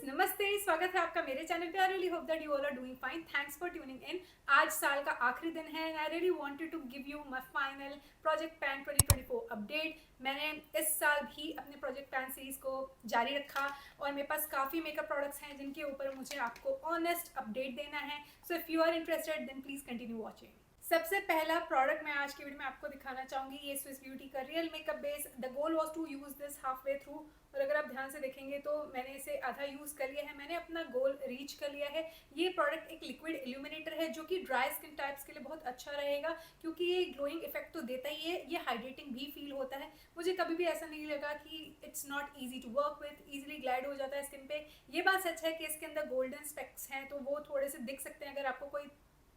नमस्ते, स्वागत है आपका मेरे चैनल पे। I really hope that you all are doing fine. Thanks for tuning in. आज साल का आखिरी दिन है and I really wanted to give you my final project pan 2024 update. मैंने इस साल भी अपने प्रोजेक्ट पैन सीरीज को जारी रखा और मेरे पास काफ़ी मेकअप प्रोडक्ट्स हैं जिनके ऊपर मुझे आपको ऑनेस्ट अपडेट देना है। So if you are interested then please continue watching. सबसे पहला प्रोडक्ट मैं आज की वीडियो में आपको दिखाना चाहूँगी, ये स्विस ब्यूटी का real makeup base. The goal was to use this half way through, और अगर आप ध्यान से देखेंगे तो मैंने इसे आधा यूज़ कर लिया है। मैंने अपना गोल रीच कर लिया है। ये प्रोडक्ट एक लिक्विड इल्यूमिनेटर है जो कि ड्राई स्किन टाइप्स के लिए बहुत अच्छा रहेगा, क्योंकि ये ग्लोइंग इफेक्ट तो देता ही है, ये हाइड्रेटिंग भी फील होता है। मुझे कभी भी ऐसा नहीं लगा कि it's not easy to work with, easily glide हो जाता है स्किन पे। ये बात सच है कि इसके अंदर गोल्डन स्पेक्स हैं, तो वो थोड़े से दिख सकते हैं अगर आपको कोई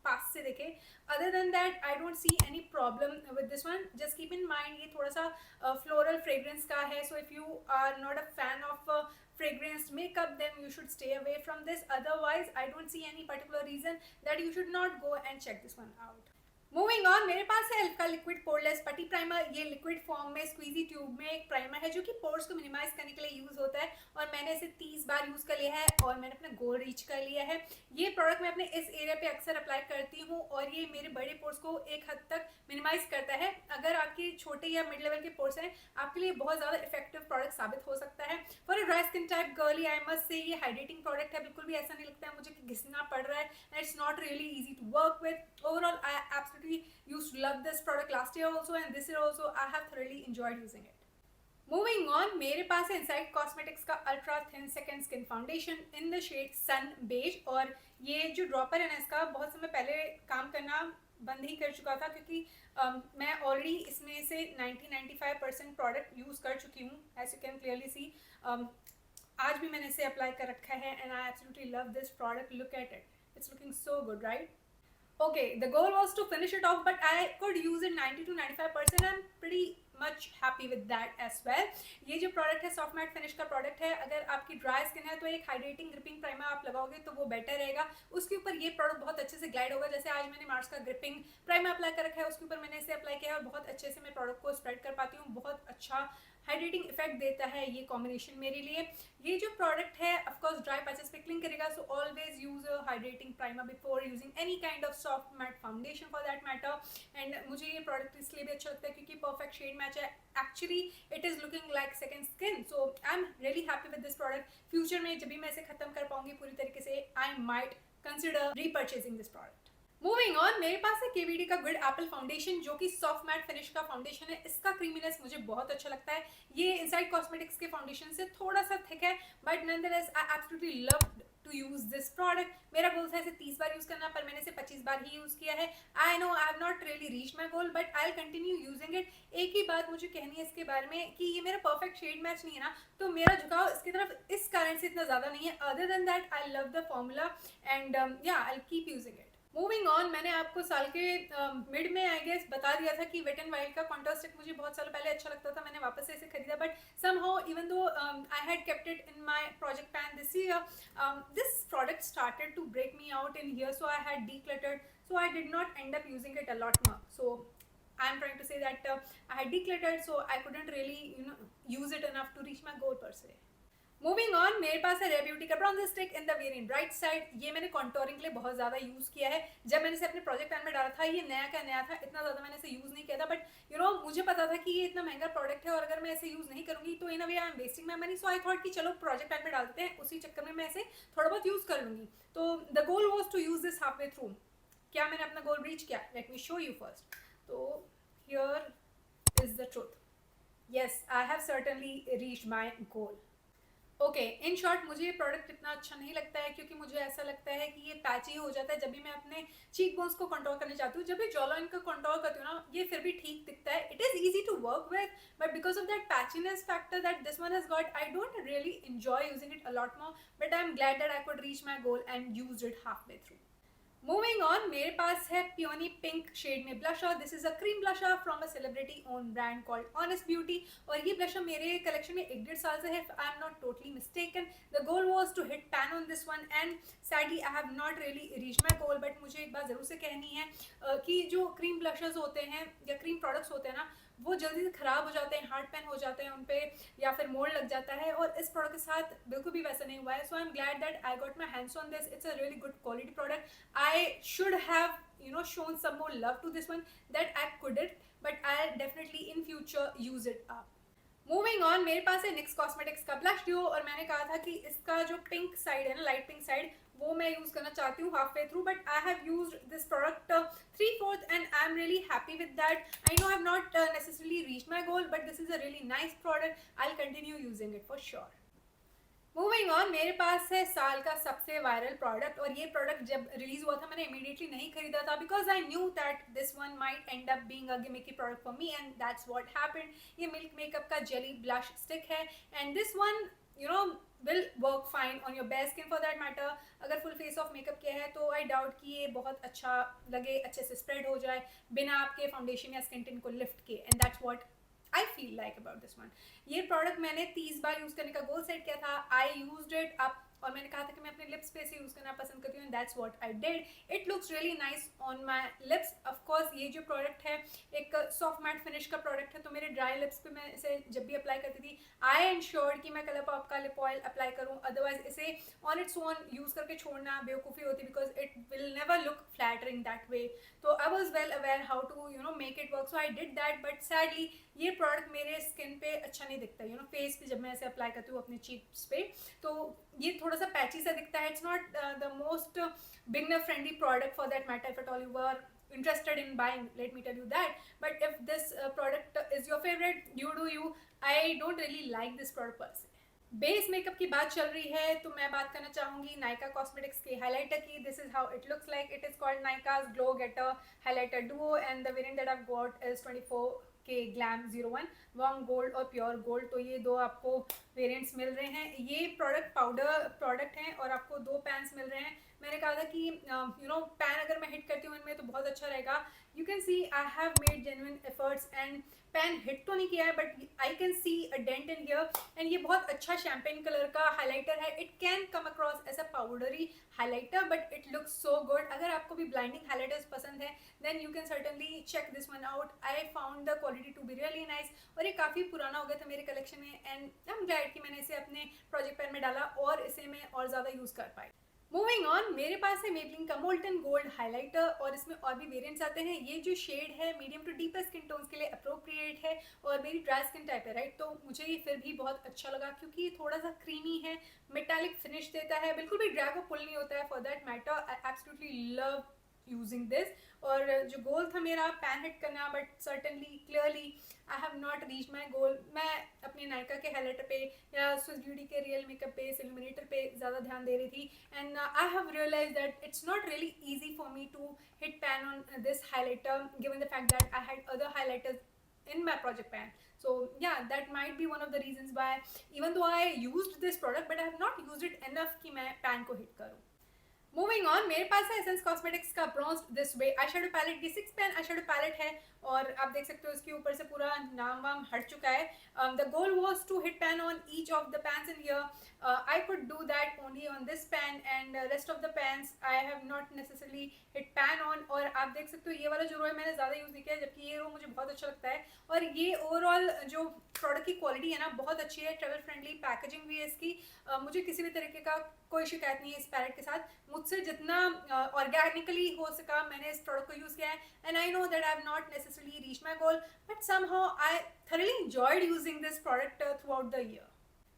पास से देखे। Other than that I don't see any problem with this one. Just keep in mind ये थोड़ा सा फ्लोरल फ्रेग्रेंस का है, so if you are not a fan of fragranced makeup then you should stay away from this. Otherwise I don't see any particular reason that you should not go and check this one out. Moving on, मेरे पास है elf का liquid poreless पटी primer. ये liquid form में squeezy tube में एक primer है जो कि पोर्स को मिनिमाइज करने के लिए यूज होता है, और मैंने इसे 30 बार यूज कर लिया है और मैंने अपना गोल रीच कर लिया है। ये प्रोडक्ट मैं अपने इस एरिया पे अक्सर अप्लाई करती हूँ और ये मेरे बड़े पोर्स को एक हद तक मिनिमाइज करता है। अगर आपके छोटे या मिड लेवल के पोर्स हैं, आपके लिए बहुत ज़्यादा इफेक्टिव प्रोडक्ट साबित हो सकता है। For a dry skin type girly I must say ये हाइड्रेटिंग प्रोडक्ट है। बिल्कुल भी ऐसा नहीं लगता है मुझे कि घिसना पड़ रहा है, and it's not really easy to work with. Overall I absolutely used to love this product last year also, and this year also I have thoroughly enjoyed using it. Moving on, मेरे पास है Insight Cosmetics का ultra thin second skin foundation in the shade sun beige. और ये जो dropper है ना, इसका बहुत समय पहले काम करना बंद ही कर चुका था, क्योंकि मैं ऑलरेडी इसमें से 90-95% प्रोडक्ट यूज़ कर चुकी हूँ, as you can clearly see. आज भी मैंने इसे अप्लाई कर रखा है and I absolutely love this product. Look at it, it's looking so good, right? Okay, the goal was to finish it off, but I could use it 90 to 95%. I'm pretty much happy with that as well. ये जो product है soft matte finish का product है। अगर आपकी dry skin है तो एक हाइड्रेटिंग ग्रिपिंग प्राइमर आप लगाओगे तो वो बेटर रहेगा। उसके ऊपर ये प्रोडक्ट बहुत अच्छे से ग्लाइड होगा। जैसे आज मैंने मार्स का ग्रिपिंग प्राइमर अप्लाई कर रखा है, उसके ऊपर मैंने इसे अप्लाई किया है और बहुत अच्छे से मैं प्रोडक्ट को स्प्रेड कर पाती हूँ। बहुत अच्छा हाइड्रेटिंग इफेक्ट देता है ये कॉम्बिनेशन मेरे लिए। ये जो प्रोडक्ट है ऑफकोर्स ड्राई पैचेस पे क्लिंग करेगा, so always use a hydrating primer before using any kind of soft matte foundation for that matter. And मुझे ये प्रोडक्ट इसलिए भी अच्छा लगता है क्योंकि परफेक्ट शेड मैच है। Actually it is looking like second skin, so I am really happy with this product. Future में जब भी मैं इसे खत्म कर पाऊंगी पूरी तरीके से, I might consider repurchasing this product. Moving on, मेरे पास है केवीडी का गुड एप्पल फाउंडेशन जो कि सॉफ्ट मैट फिनिश का फाउंडेशन है। इसका क्रीमीनेस मुझे बहुत अच्छा लगता है। ये इनसाइड कॉस्मेटिक्स के फाउंडेशन से थोड़ा सा थिक है, but nonetheless I absolutely love to use this product. मेरा गोल था इसे 30 बार यूज करना, पर मैंने इसे 25 बार ही यूज किया है। I know I have not really reach my goal, but I will continue using it. एक ही बात मुझे कहनी है इसके बारे में कि ये मेरा परफेक्ट शेड मैच नहीं है ना, तो मेरा झुकाव इसकी तरफ इस कारण से इतना ज्यादा नहीं है। Other than that I love the formula and yeah I will keep using it. Moving on, मैंने आपको साल के मिड में आई गेस बता दिया था कि वेट एंड वाइल्ड का कॉन्टोर स्टिक मुझे बहुत साल पहले अच्छा लगता था। मैंने वापस से इसे खरीदा, but somehow even though I had kept it in my project pan this year, this product started to break me out in here, so I had decluttered, so I did not end up using it a lot more. So I am trying to say that I had decluttered, so I couldn't really use it enough to reach my goal per se. Moving on, मेरे पास है rare beauty का bronzer stick in the variant bright side. ये मैंने contouring के लिए बहुत ज़्यादा यूज़ किया है। जब मैंने इसे अपने प्रोजेक्ट पैन में डाला था, ये नया का नया था, इतना ज़्यादा मैंने इसे यूज़ नहीं किया था, बट मुझे पता था कि ये इतना महंगा प्रोडक्ट है और अगर मैं इसे यूज़ नहीं करूँगी तो in a way I am wasting my money. So I thought कि चलो प्रोजेक्ट पैन में डालते हैं, उसी चक्कर में मैं इसे थोड़ा बहुत यूज़ कर लूँगी। तो the goal was to use this half way through. क्या मैंने अपना गोल रीच किया? Let me show you first. तो here is the truth, yes I have certainly reached my goal. Okay, in short मुझे ये प्रोडक्ट इतना अच्छा नहीं लगता है, क्योंकि मुझे ऐसा लगता है कि ये पैची हो जाता है जब भी मैं अपने चीक बोन्स को कंट्रोल करने चाहती हूँ। जब भी जॉ लाइन का कंट्रोल करती हूँ ना, ये फिर भी ठीक दिखता है। It is easy to work with, but because of that patchiness factor that this one has got, I don't really enjoy using it a lot more, but I am glad that I could reach my goal and use it half way through. Moving on, मेरे पास है peony pink shade में blusher. This is a cream blusher from a celebrity own brand called Honest Beauty, और ये blusher मेरे collection में 1-1.5 साल से है, I am not totally mistaken. The goal was to hit pan on this one and sadly I have not really reach my goal. But मुझे एक बात ज़रूर से कहनी है कि जो क्रीम ब्लशर्स होते हैं या क्रीम प्रोडक्ट्स होते हैं ना, वो जल्दी से ख़राब हो जाते हैं, हार्ड पेन हो जाते हैं उन पे, या फिर मोल्ड लग जाता है, और इस प्रोडक्ट के साथ बिल्कुल भी वैसा नहीं हुआ है. So I am glad that I got my hands on this. It's a really good quality product. I should have shown some more love to this one that I couldn't, but I'll definitely in future use it up. Moving on, मेरे पास है NYX cosmetics का blush due, और मैंने कहा था कि इसका जो पिंक साइड है ना, लाइट पिंक साइड, वो मैं यूज करना चाहती हूँ half way through, but I have used this product 3/4 and I am really happy with that. I know I have not necessarily reached my goal, but this is a really nice product. I will continue using it for sure. Moving on, मेरे पास है साल का सबसे viral product, और ये product जब release हुआ था मैंने इमीडिएटली नहीं खरीदा था, because I knew that this one might and up being a gimmicky product for me, and that's what happened. ये मिल्क मेकअप का जेली ब्लश स्टिक है, and this one will work fine on your bare skin for that matter. अगर full face of makeup किया है तो I doubt कि ये बहुत अच्छा लगे, अच्छे से स्प्रेड हो जाए बिना आपके फाउंडेशन या स्किन टिन को लिफ्ट किए, and that's what I feel like about this one. ये प्रोडक्ट मैंने 30 बार यूज करने का गोल सेट किया था. आई यूज्ड इट अप, और मैंने कहा था कि मैं अपने लिप्स पे से यूज करना पसंद करती हूँ, and that's what I did. It looks really nice on my lips. Of course ये जो प्रोडक्ट है एक सॉफ्ट मैट फिनिश का प्रोडक्ट है, तो मेरे ड्राई लिप्स पे मैं इसे जब भी अप्लाई करती थी आई एंश्योर्ड कि मैं कलर पॉप का लिप ऑयल अप्लाई करूँ, अदरवाइज इसे ऑन इट्स ओन यूज करके छोड़ना बेवकूफ़ी होती, because it will never look flattering that way. तो I was well aware how to make it work, so I did that. But sadly ये product मेरे skin पे अच्छा नहीं दिखता, फेस पे जब मैं ऐसे अप्लाई करती हूँ अपने चीक्स पे, तो ये थोड़ा सा पैची सा दिखता है. It's not the most beginner friendly product for that matter. If at all you are interested in buying, let me tell you that. But if this product is your favorite, you do you. I don't really like this product per se. Base makeup की बात चल रही है तो मैं बात करना चाहूँगी नायका कॉस्मेटिक्स के हाइलाइटर की. This is how it looks like. It is called Nykaa's glow getter highlighter duo, and the variant that I got is 24K glam 01 warm gold और प्योर गोल्ड. तो ये दो आपको वेरिएंट्स मिल रहे हैं. ये प्रोडक्ट पाउडर प्रोडक्ट हैं और आपको 2 पैन्स मिल रहे हैं. मैंने कहा था कि पैन अगर मैं हिट करती हूँ इनमें तो बहुत अच्छा रहेगा. You can see I have made genuine efforts, and pan hit तो नहीं किया है but I can see a dent in here. And ये बहुत अच्छा शैम्पेन कलर का हाइलाइटर है. It can come across as a powdery highlighter, but it looks so good. अगर आपको भी ब्लाइंडिंग हाइलाइटर्स पसंद है then you can certainly check this one out. I found the quality to be really nice, और ये काफ़ी पुराना हो गया था मेरे कलेक्शन में, एंड आई एम ग्लैड कि मैंने इसे अपने प्रोजेक्ट पैन में डाला और इसे मैं और ज़्यादा यूज़ कर पाई. मूविंग ऑन, मेरे पास है मेबलिन का मोल्टन गोल्ड हाइलाइटर, और इसमें और भी वेरिएंट्स आते हैं. ये जो शेड है medium to deeper skin tones के लिए अप्रोप्रिएट है, और मेरी ड्राई स्किन टाइप है राइट, तो मुझे ये फिर भी बहुत अच्छा लगा क्योंकि ये थोड़ा सा क्रीमी है, मेटालिक फिनिश देता है, बिल्कुल भी ड्राई को पुल नहीं होता है for that matter. I absolutely love using this. और जो गोल था मेरा पैन हिट करना, but certainly clearly I have not reach my goal. मैं अपने नायका के हाइलाइटर पे या स्विस ब्यूटी के रियल मेकअप पे इल्यूमिनेटर पे ज़्यादा ध्यान दे रही थी, and I have realise that it's not really easy for me to hit pan on this highlighter given the fact that I had other highlighters in my project pan. So yeah, that might be one of the reasons why even though I used this product but I have not used it enough कि मैं pan को hit करूँ. Moving on, मेरे पास है Essence cosmetics का bronzed this way eye shadow palette. ये 6 pan eye shadow palette है, और आप देख सकते हो इसके ऊपर से पूरा नाम वाम हट चुका है. The goal was to hit pan on each of the pans in here. I could do that only on this pan, and rest of the pans I have not necessarily hit pan on. और आप देख सकते हो ये वाला जो रो है मैंने ज़्यादा यूज़ नहीं किया, जबकि ये रो मुझे बहुत अच्छा लगता है. और ये ओवरऑल जो प्रोडक्ट की क्वालिटी है ना बहुत अच्छी है. ट्रेवल फ्रेंडली पैकेजिंग भी है इसकी. मुझे किसी भी तरीके का कोई शिकायत नहीं है इस पैलेट के साथ. मुझसे जितना ऑर्गेनिकली हो सका मैंने इस प्रोडक्ट को यूज़ किया है, and I know that I have not necessarily reach my goal, but somehow I thoroughly enjoyed using this product through out the year.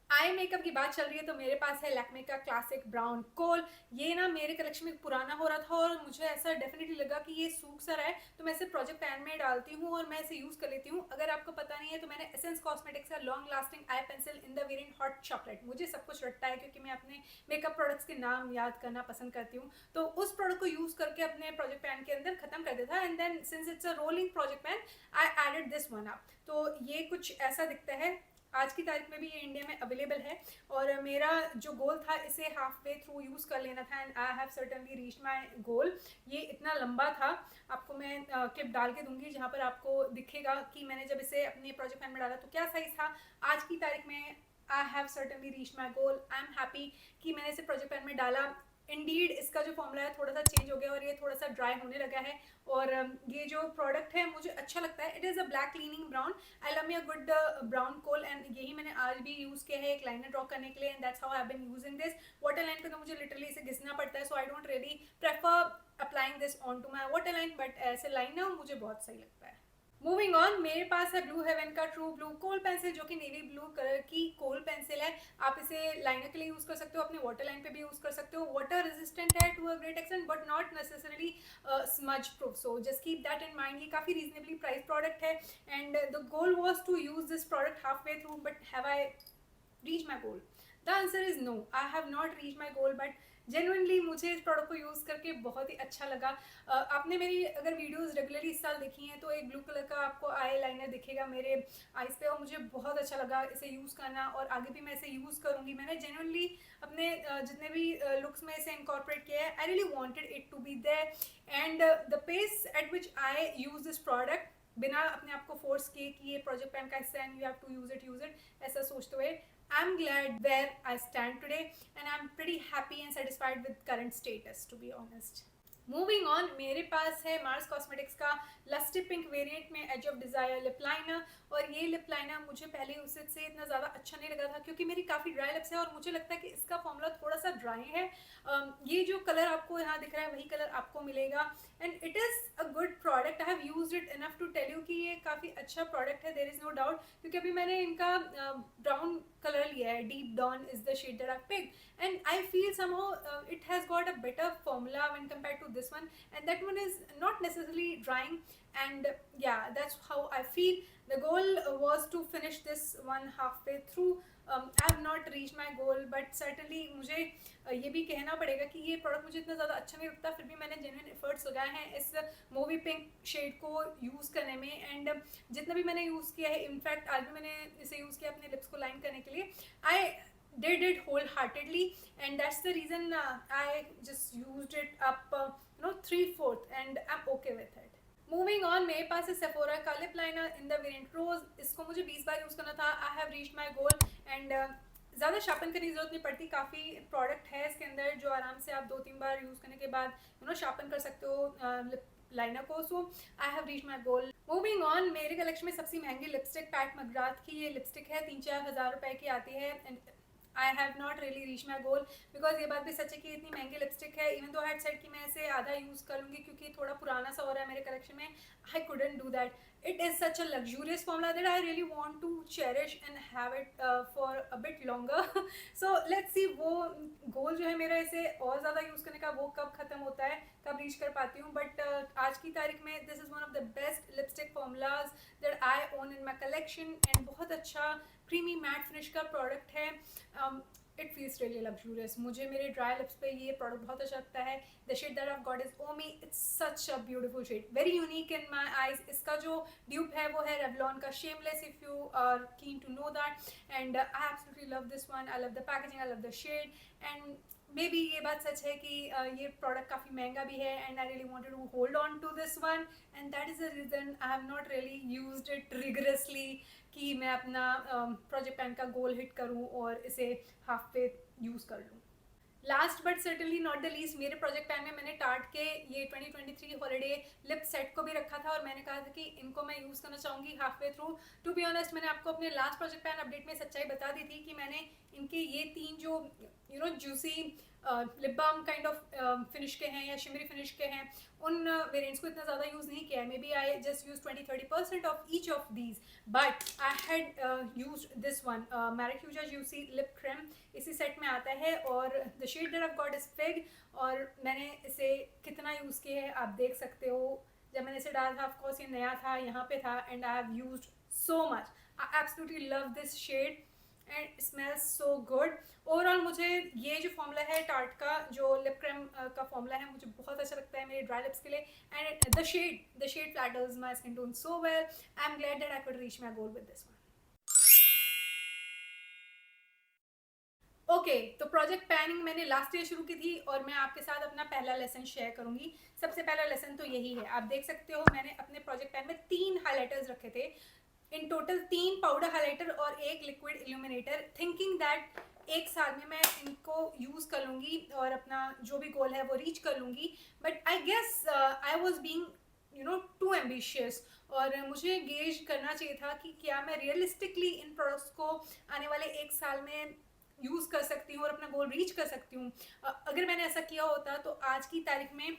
Eye makeup की बात चल रही है तो मेरे पास है लैक्मे का क्लासिक ब्राउन कोल. ये ना मेरे कलेक्शन में पुराना हो रहा था और मुझे ऐसा डेफिनेटली लगा कि ये सूख सा रहा है, तो मैं इसे प्रोजेक्ट पैन में डालती हूँ और मैं इसे यूज़ कर लेती हूँ. अगर आपको पता नहीं है तो मैंने एसेंस कॉस्मेटिक्स का long lasting I pencil in the variant hot chocolate. मुझे सब कुछ रटता है क्योंकि मैं अपने मेकअप प्रोडक्ट्स के नाम याद करना पसंद करती हूँ, तो उस प्रोडक्ट को यूज़ करके अपने प्रोजेक्ट पैन के अंदर खत्म कर देता है. And then since it's a rolling project pan I added this one up. तो ये कुछ ऐसा दिखता है. आज की तारीख में भी ये इंडिया में अवेलेबल है, और मेरा जो गोल था इसे हाफ वे थ्रू यूज़ कर लेना था, and I have certainly reached my goal. ये इतना लंबा था, आपको मैं क्लिप डाल के दूंगी जहाँ पर आपको दिखेगा कि मैंने जब इसे अपने प्रोजेक्ट पैन में डाला तो क्या साइज़ था. आज की तारीख में आई have certainly reached my goal. I am happy कि मैंने इसे प्रोजेक्ट पैन में डाला. इंडीड इसका जो फॉर्मूला है थोड़ा सा चेंज हो गया और ये थोड़ा सा ड्राई होने लगा है। और ये जो प्रोडक्ट है मुझे अच्छा लगता है। It is a black cleaning brown. I love me a good brown kohl and यही मैंने आज भी यूज़ किया है एक लाइनर ड्रॉ करने के लिए, and that's how I have been using this. Waterline पे तो मुझे लिटरली इसे घिसना पड़ता है, so I don't really prefer applying this on to my waterline, but ऐसे लाइनर मुझे बहुत सही लगता है। मूविंग ऑन, मेरे पास है ब्लू हेवन का ट्रू ब्लू कोल पेंसिल, जो कि नेवी ब्लू कलर की कोल पेंसिल है। आप इसे लाइनर के लिए यूज कर सकते हो, अपने वाटर लाइन पे भी यूज कर सकते हो। वाटर रेजिस्टेंट है to a great extent but not necessarily smudge proof, so just keep that in mind. ये काफी रीजनेबली प्राइस प्रोडक्ट है and the goal was to use this product half way through, but have I reach my goal? The answer is no, I have not reach my goal, but genuinely मुझे इस product को use करके बहुत ही अच्छा लगा। आपने मेरी अगर वीडियोस रेगुलरली इस साल देखी हैं तो एक ब्लू कलर का आपको आई लाइनर दिखेगा मेरे आईज पे, और मुझे बहुत अच्छा लगा इसे यूज़ करना और आगे भी मैं इसे यूज़ करूँगी। मैंने जेनुइनली अपने जितने भी लुक्स में इसे इंकॉर्पोरेट किया है, I really wanted it to be there, and the pace at which I use this product, बिना अपने आप को फोर्स किए कि ये प्रोजेक्ट पैन का हिस्सा है and you have to use it, ऐसा सोचते हुए I'm glad where I stand today and I'm pretty happy and satisfied with current status, to be honest. Moving on, मेरे पास है मार्स कॉस्मेटिक्स का लस्टी पिंक वेरिएंट में edge of desire lip liner, और ये लिप लाइनर मुझे पहले उससे इतना ज़्यादा अच्छा नहीं लगा था क्योंकि मेरी काफ़ी ड्राई लिप्स है और मुझे लगता है कि इसका फॉर्मूला थोड़ा सा ड्राई है। ये जो कलर आपको यहाँ दिख रहा है वही कलर आपको मिलेगा and it is a good product. I have used it enough to tell you कि ये काफ़ी अच्छा प्रोडक्ट है, देयर इज़ नो डाउट, क्योंकि अभी मैंने इनका ब्राउन कलर लिया है, deep dawn is the shade that I picked, and I feel somehow it has got a better formula when compared to this one, and that one is not necessarily drying, and yeah, that's how I feel. The goal was to finish this one halfway through. I have not reached my goal, but certainly मुझे ये भी कहना पड़ेगा कि ये product मुझे इतना ज़्यादा अच्छा नहीं लगता, फिर भी मैंने जेन्युइन एफर्ट्स लगाए हैं इस मूवी पिंक शेड को यूज़ करने में, एंड जितना भी मैंने यूज़ किया है, इनफैक्ट आज भी मैंने इसे यूज़ किया अपने लिप्स को लाइन करने के लिए, आई did it wholeheartedly, and that's the reason I just used it up 3/4 and I'm okay with it. Moving on, मेरे पास है सेफोरा का lip liner in the variant rose. इसको मुझे 20 बार यूज़ करना था। I have reached my goal and ज़्यादा शार्पन करने की जरूरत नहीं पड़ती। काफ़ी प्रोडक्ट है इसके अंदर जो आराम से आप 2-3 बार यूज़ करने के बाद शार्पन कर सकते हो लिप लाइनर को। So I have reach my goal. Moving on, मेरे कलेक्शन में सबसे महंगी लिपस्टिक पैट मकरात की ये लिपस्टिक है, 3-4 हज़ार रुपए की आती है, and I have not really reach my goal because ये बात भी सच है कि इतनी महंगी लिपस्टिक है, इवन दो हैड सेट कि मैं इसे आधा यूज़ कर लूँगी क्योंकि थोड़ा पुराना सा हो रहा है मेरे कलेक्शन में। I couldn't do that. It is such a luxurious formula that I really want to cherish and have it for a bit longer. So let's see वो गोल जो है मेरा इसे और ज़्यादा यूज़ करने का वो कब ख़त्म होता है, कब रीच कर पाती हूँ, बट आज की तारीख में this is one of the best lipstick formulas that I own in my collection, and बहुत अच्छा क्रीमी मैट फिनिश का प्रोडक्ट है। It feels really luxurious. मुझे मेरे ड्राई लिप्स पे ये प्रोडक्ट बहुत अच्छा लगता है। The shade that I've got is Omi. It's such a beautiful shade, very unique in my eyes. इसका जो ड्यूप है वो है Revlon का Shameless, if you are keen to know that, and I absolutely love this one. I love the packaging, I love the shade, and may be ये बात सच है कि ये प्रोडक्ट काफ़ी महंगा भी है, and I really wanted to hold on to this one, and that is the reason I have not really used it rigorously कि मैं अपना प्रोजेक्ट पैन का गोल हिट करूं और इसे हाफ पे यूज़ कर लूं। Last but certainly not the least, मेरे प्रोजेक्ट पैन में मैंने टार्ट के ये 2023 हॉलीडे लिप सेट को भी रखा था और मैंने कहा था कि इनको मैं यूज़ करना चाहूँगी half way through. To be honest, मैंने आपको अपने लास्ट प्रोजेक्ट पैन अपडेट में सच्चाई बता दी थी कि मैंने इनके ये 3 जो juicy lip balm kind of finish के हैं या शिमरी फिनिश के हैं, उन वेरिएंट्स को इतना ज़्यादा यूज़ नहीं किया है। Maybe I just use 20-30% of each of these, but I had used this one maracuja juicy lip cream, इसी सेट में आता है, और the shade that I've got is Fig, और मैंने इसे कितना यूज़ किया है आप देख सकते हो। जब मैंने इसे डाला था, ऑफ कोर्स ये नया था, यहाँ पे था, and I have used so much. I absolutely love this shade and smells so good. Overall मुझे ये जो फॉर्मूला है टार्ट का, जो लिप क्रीम का फॉर्मूला है, मुझे बहुत अच्छा लगता है मेरे ड्राई लिप्स के लिए, and the shade flatters my skin tone so well. I am glad that I could reach my goal with this one. Okay, तो प्रोजेक्ट पैनिंग मैंने लास्ट ईयर शुरू की थी और मैं आपके साथ अपना पहला लेसन शेयर करूंगी। सबसे पहला लेसन तो यही है, आप देख सकते हो मैंने अपने प्रोजेक्ट पैन में 3 हाइलाइटर्स रखे थे, इन टोटल 3 पाउडर हाइलाइटर और 1 लिक्विड इल्यूमिनेटर, थिंकिंग दैट एक साल में मैं इनको यूज़ कर लूँगी और अपना जो भी गोल है वो रीच कर लूँगी. But I guess I was being too ambitious, और मुझे गेज करना चाहिए था कि क्या मैं रियलिस्टिकली इन प्रोडक्ट्स को आने वाले एक साल में यूज़ कर सकती हूँ और अपना गोल रीच कर सकती हूँ. अगर मैंने ऐसा किया होता तो आज की तारीख में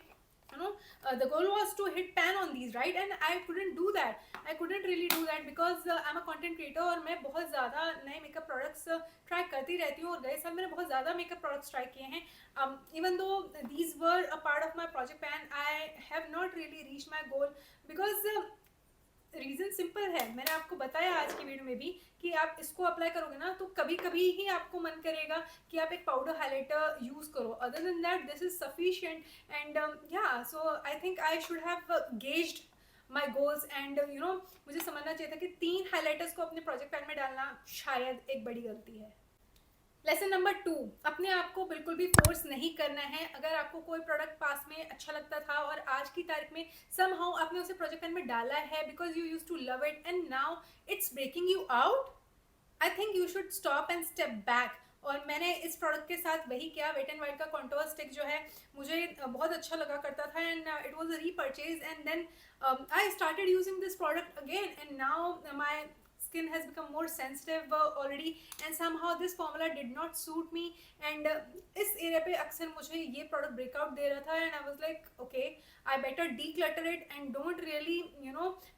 the goal was to hit pan on these, right? And I couldn't do that. I couldn't really do that because I'm a content creator और मैं बहुत ज़्यादा नए मेकअप प्रोडक्ट्स ट्राई करती रहती हूँ, और गए साल मैंने बहुत ज़्यादा मेकअप प्रोडक्ट्स ट्राई किए हैं. Even though these were a part of my project pan, I have not really reached my goal because reason simple है. मैंने आपको बताया आज की वीडियो में भी कि आप इसको अप्लाई करोगे ना तो कभी कभी ही आपको मन करेगा कि आप एक पाउडर हाइलाइटर यूज़ करो. Other than that this is sufficient. And yeah so I think I should have gauged my goals and मुझे समझना चाहिए था कि 3 हाइलाइटर्स को अपने प्रोजेक्ट पैन में डालना शायद एक बड़ी गलती है. लेसन नंबर 2, अपने आप को बिल्कुल भी फोर्स नहीं करना है. अगर आपको कोई प्रोडक्ट पास में अच्छा लगता था और आज की तारीख में समहाउ आपने उसे प्रोजेक्ट पैन में डाला है because you use to love it and now it's breaking you out, I think you should stop and step back. और मैंने इस प्रोडक्ट के साथ वही किया. वेट एंड वाइट का कॉन्टोर स्टिक जो है मुझे बहुत अच्छा लगा करता था and it was a repurchase and then I started using this product again and now my skin has become more sensitive already and somehow this formula did not suit me and इस area पे अक्सर मुझे ये product breakout दे रहा था and I was like okay I better declutter it and don't really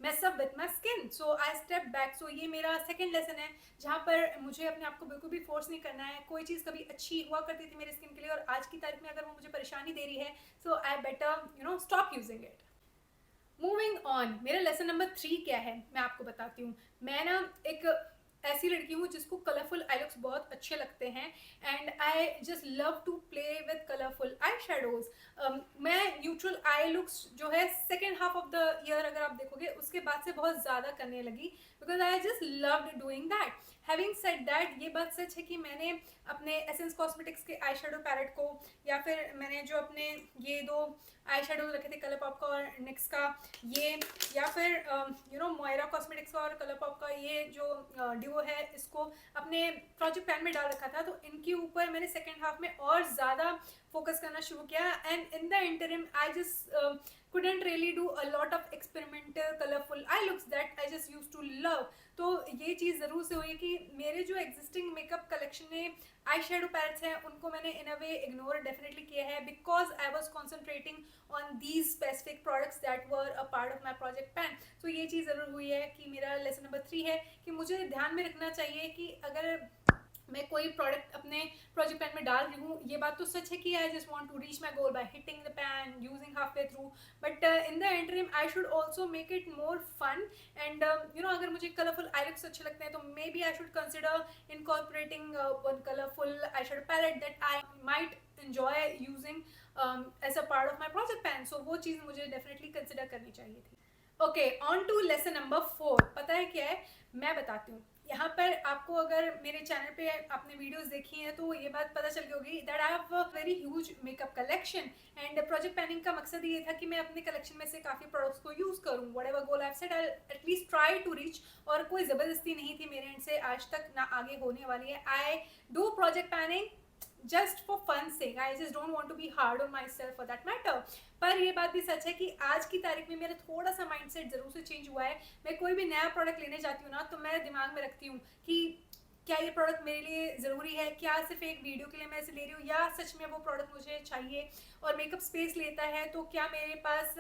mess up with my skin, so I step back. so ये मेरा second lesson है जहाँ पर मुझे अपने आप को बिल्कुल भी फोर्स नहीं करना है. कोई चीज़ कभी अच्छी हुआ करती थी मेरे स्किन के लिए और आज की तारीख में अगर वो मुझे परेशानी दे रही है so I better stop using it. Moving on, मेरा लेसन नंबर 3 क्या है मैं आपको बताती हूँ. मैं ना एक ऐसी लड़की हूँ जिसको कलरफुल आई लुक्स बहुत अच्छे लगते हैं and I just love to play with colourful eye shadows. मैं न्यूट्रल आई लुक्स जो है second half of the year अगर आप देखोगे उसके बाद से बहुत ज़्यादा करने लगी because I just loved doing that. Having said that, ये बात सच है कि मैंने अपने एसेंस कॉस्मेटिक्स के आई शेडो पैलेट को या फिर मैंने जो अपने ये 2 आई शेडो रखे थे कलर पॉप का और निक्स का ये, या फिर मोयरा कॉस्मेटिक्स का और कलर पॉप का ये जो डिओ है इसको अपने प्रोजेक्ट पैन में डाल रखा था. तो इनके ऊपर मैंने सेकेंड हाफ में और ज़्यादा फोकस करना शुरू किया and in the interim I just couldn't really do a lot of experimental colorful eye looks that I just used to love. तो ये चीज़ ज़रूर से हुई कि मेरे जो एग्जिस्टिंग मेकअप कलेक्शन में आई शेडो पैलेट्स हैं उनको मैंने इन अ वे इग्नोर डेफिनेटली किया है because I was concentrating on these specific products that were a part of my project pan. तो ये चीज़ ज़रूर हुई है कि मेरा लेसन नंबर 3 है कि मुझे ध्यान में रखना चाहिए कि अगर मैं कोई प्रोडक्ट अपने प्रोजेक्ट पैन में डाल रही हूँ, ये बात तो सच है कि I just want to reach my goal by hitting the pan using half way through, but in the interim I should also make it more fun and अगर मुझे कलरफुल आई लुक्स अच्छे लगते हैं तो maybe I should consider incorporating one colourful eye shadow palette that I might enjoy using as a part of my project plan. So वो चीज़ मुझे definitely consider करनी चाहिए थी. Okay, on to lesson number 4. पता है क्या है, मैं बताती हूँ. यहाँ पर आपको अगर मेरे चैनल पे आपने वीडियोस देखी हैं तो ये बात पता चल गई होगी that I have a very huge makeup collection and project planning का मकसद ये था कि मैं अपने कलेक्शन में से काफ़ी प्रोडक्ट्स को यूज़ करूँ. Whatever goal I have set I at least try to reach. और कोई ज़बरदस्ती नहीं थी मेरे एंड से, आज तक ना आगे होने वाली है. I do project planning just for fun sake. I just don't want to be hard on myself for that matter. पर ये बात भी सच है कि आज की तारीख में मेरा थोड़ा सा माइंडसेट ज़रूर से चेंज हुआ है. मैं कोई भी नया प्रोडक्ट लेने जाती हूँ ना तो मैं दिमाग में रखती हूँ कि क्या ये प्रोडक्ट मेरे लिए ज़रूरी है, क्या सिर्फ एक वीडियो के लिए मैं इसे ले रही हूँ या सच में वो प्रोडक्ट मुझे चाहिए और मेकअप स्पेस लेता है. तो क्या मेरे पास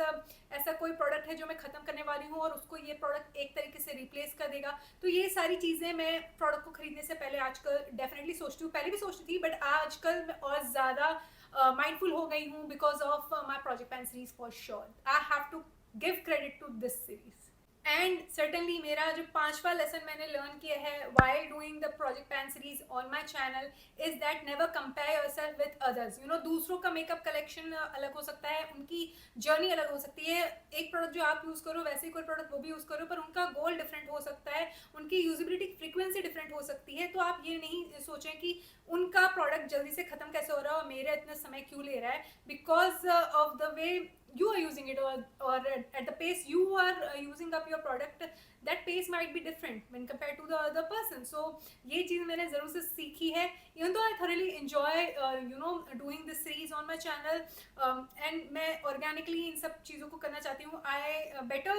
ऐसा कोई प्रोडक्ट है जो मैं ख़त्म करने वाली हूँ और उसको ये प्रोडक्ट एक तरीके से रिप्लेस कर देगा. तो ये सारी चीज़ें मैं प्रोडक्ट को खरीदने से पहले आजकल डेफिनेटली सोचती हूँ. पहले भी सोचती थी बट आजकल मैं और ज़्यादा माइंडफुल हो गई हूँ because of my project pan series for sure. I have to give credit to this series. And certainly मेरा जो 5वां लेसन मैंने लर्न किया है while doing the project pan series on my channel is that never compare yourself with others. दूसरों का makeup collection अलग हो सकता है, उनकी जर्नी अलग हो सकती है. एक प्रोडक्ट जो आप यूज़ करो वैसे ही कोई प्रोडक्ट वो भी यूज़ करो पर उनका गोल डिफरेंट हो सकता है, उनकी यूजिबिलिटी फ्रीक्वेंसी डिफरेंट हो सकती है. तो आप ये नहीं सोचें कि उनका प्रोडक्ट जल्दी से ख़त्म कैसे हो रहा है और मेरा इतना समय क्यों ले रहा है because of the way you are using it, or at the pace you are using up your product, that pace might be different when compared to the other person. So ये चीज़ मैंने ज़रूर से सीखी है. Even though I thoroughly enjoy doing this series on my channel, and मैं organically इन सब चीज़ों को करना चाहती हूँ. I better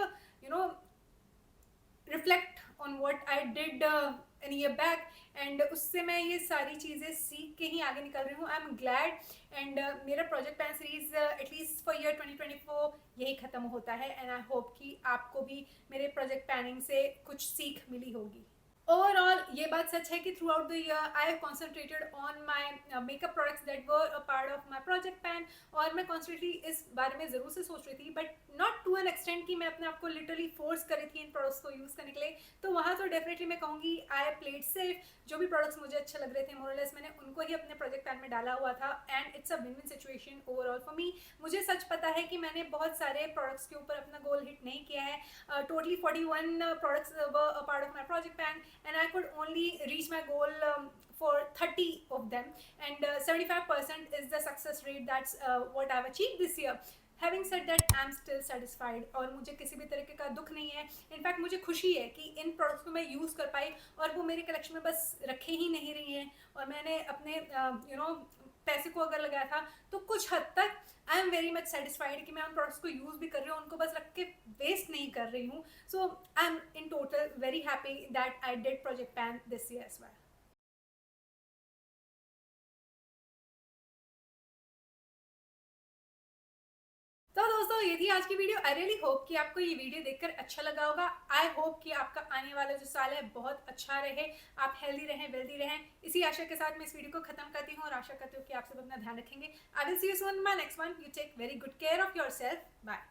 reflect on what I did in year back, and उससे मैं ये सारी चीज़ें सीख के ही आगे निकल रही हूँ. आई एम ग्लैड. एंड मेरा project pan series at least for year 2024 यही ख़त्म होता है. एंड आई होप कि आपको भी मेरे प्रोजेक्ट प्लानिंग से कुछ सीख मिली होगी. ओवरऑल ये बात सच है कि through out the year I have concentrated on my makeup products that were a part of my project pan. और मैं कॉन्स्टेंटली इस बारे में ज़रूर से सोच रही थी, but not to an extent कि मैं अपने आप को लिटरली फोर्स कर रही थी इन प्रोडक्ट्स को यूज़ करने के लिए. तो वहाँ तो डेफिनेटली मैं कहूँगी आई प्लेड सेफ. जो भी प्रोडक्ट्स मुझे अच्छे लग रहे थे मोरलेस मैंने उनको ही अपने प्रोजेक्ट पैन में डाला हुआ था. And it's a win win situation overall for me. मुझे सच पता है कि मैंने बहुत सारे प्रोडक्ट्स के ऊपर अपना गोल हिट नहीं किया है. Totally 41 products were a part of my project pan, and I could only reach my goal for 30 of them, and 75% is the success rate. That's what I've achieved this year. Having said that, I'm still satisfied और मुझे किसी भी तरीके का दुख नहीं है. In fact मुझे खुशी है कि इन प्रोडक्ट्स को मैं यूज़ कर पाई और वो मेरे कलेक्शन में बस रखे ही नहीं रही हैं. और मैंने अपने पैसे को अगर लगाया था तो कुछ हद तक I am very much satisfied कि मैं उन प्रोडक्ट्स को यूज़ भी कर रही हूँ, उनको बस रख के वेस्ट नहीं कर रही हूँ. So I am in total very happy that I did project pan this year as well. तो दोस्तों ये थी आज की वीडियो. आई रियली होप कि आपको ये वीडियो देखकर अच्छा लगा होगा. आई होप कि आपका आने वाला जो साल है बहुत अच्छा रहे, आप हेल्दी रहें, वेल्दी रहें. इसी आशा के साथ मैं इस वीडियो को खत्म करती हूँ और आशा करती हूँ कि आप सब अपना ध्यान रखेंगे. I will see you soon my next one. You take very good care of yourself. Bye.